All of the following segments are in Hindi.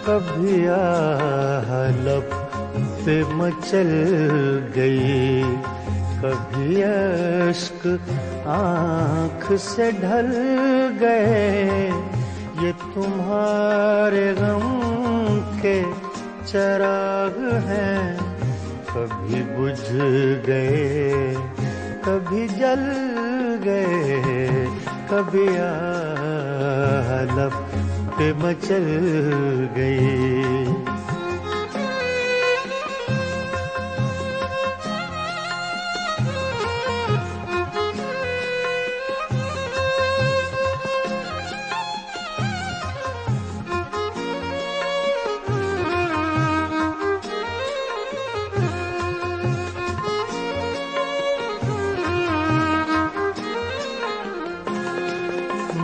कभी लब पे मचल गई, कभी अश्क आँख से ढल गए। ये तुम्हारे गम के चिराग हैं, कभी बुझ गए कभी जल गए, कभी लब पे मचल गई।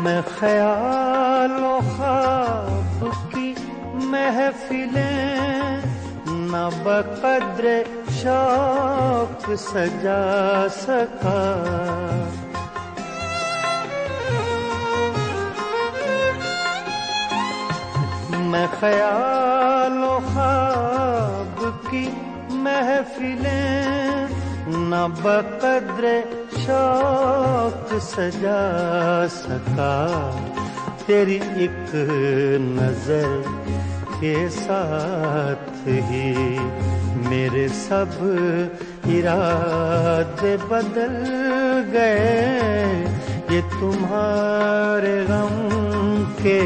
मैं ख्यालों ख्वाब की महफिलें न बक़द्र शौक सजा सका। मैं ख्यालों ख्वाब की महफिलें न बक़द्र शौक सजा सका। तेरी एक नजर के साथ ही मेरे सब इरादे बदल गए। ये तुम्हारे गम के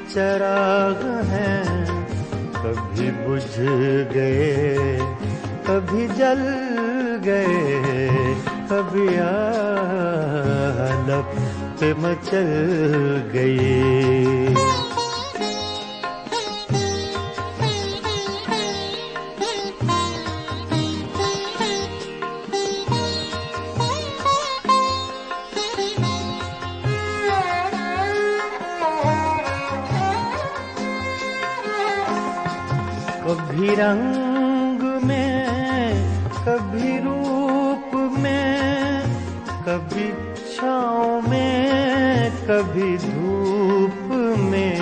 चिराग हैं, कभी बुझ गए कभी जल गए, कभी लब पे मचल गई। कभी रंग में कभी रूप में, कभी छाँव में कभी धूप में।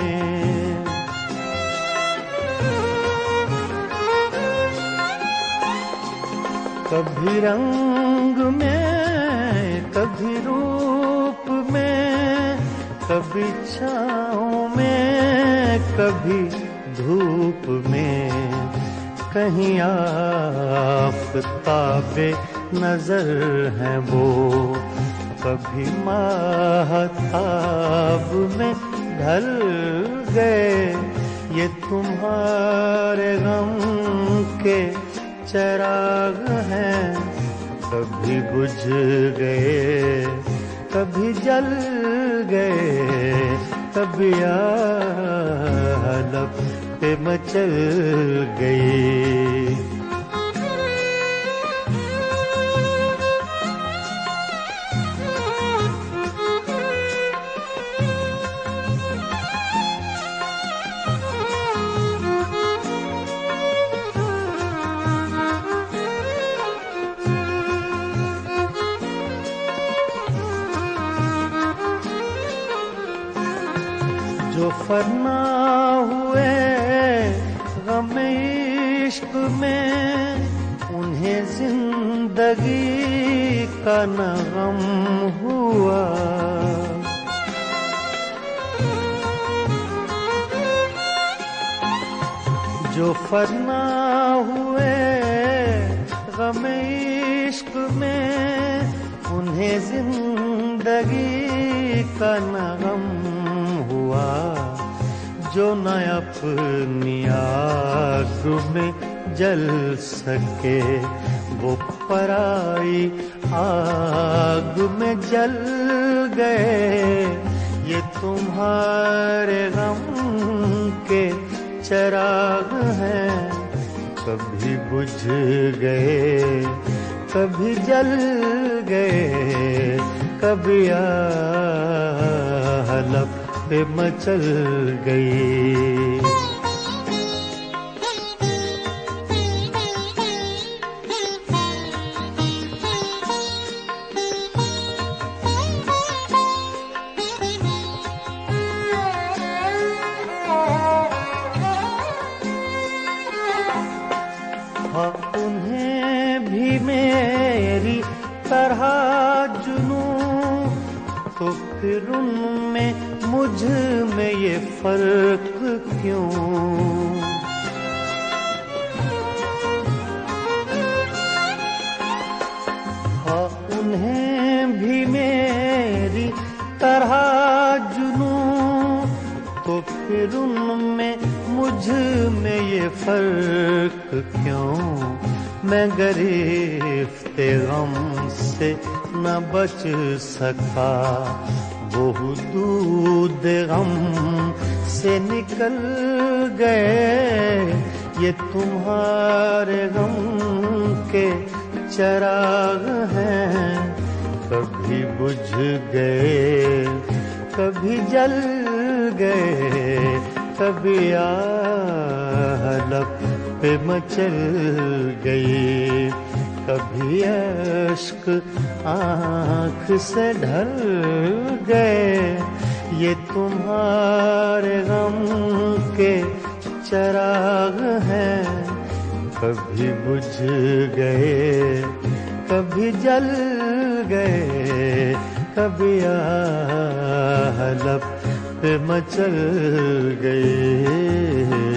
कभी रंग में कभी रूप में, कभी छाँव में कभी धूप में। कहीं आफ़ताबे नजर हैं वो, कभी माहताब में ढल गए। ये तुम्हारे गम के चिराग हैं, कभी बुझ गए कभी जल गए, कभी लब पे मचल गई। जो फना हुए गम इश्क में, उन्हें जिंदगी का न गम हुआ। जो फना हुए गम इश्क में, उन्हें जिंदगी का न गम हुआ। जो न अपनी आग में जल सके, वो पराई आग में जल गए। ये तुम्हारे गम के चिराग हैं, कभी बुझ गए कभी जल गए, कभी लब पे मचल गई। भी मेरी तरह जुनूं तो फिर उनमें मुझ में ये फर्क क्यों? हाँ उन्हें भी मेरी तरह जुनूं तो फिर उनमें मुझ में ये फर्क क्यों? मैं गिरफ्ते गम से न बच सका, वो दूध गम से निकल गए। ये तुम्हारे गम के चिराग हैं, कभी बुझ गए कभी जल गए, कभी लब पे मचल गई, कभी अश्क आँख से ढल गए। ये तुम्हारे गम के चिराग हैं, कभी बुझ गए कभी जल गए, कभी लब पे मचल गए।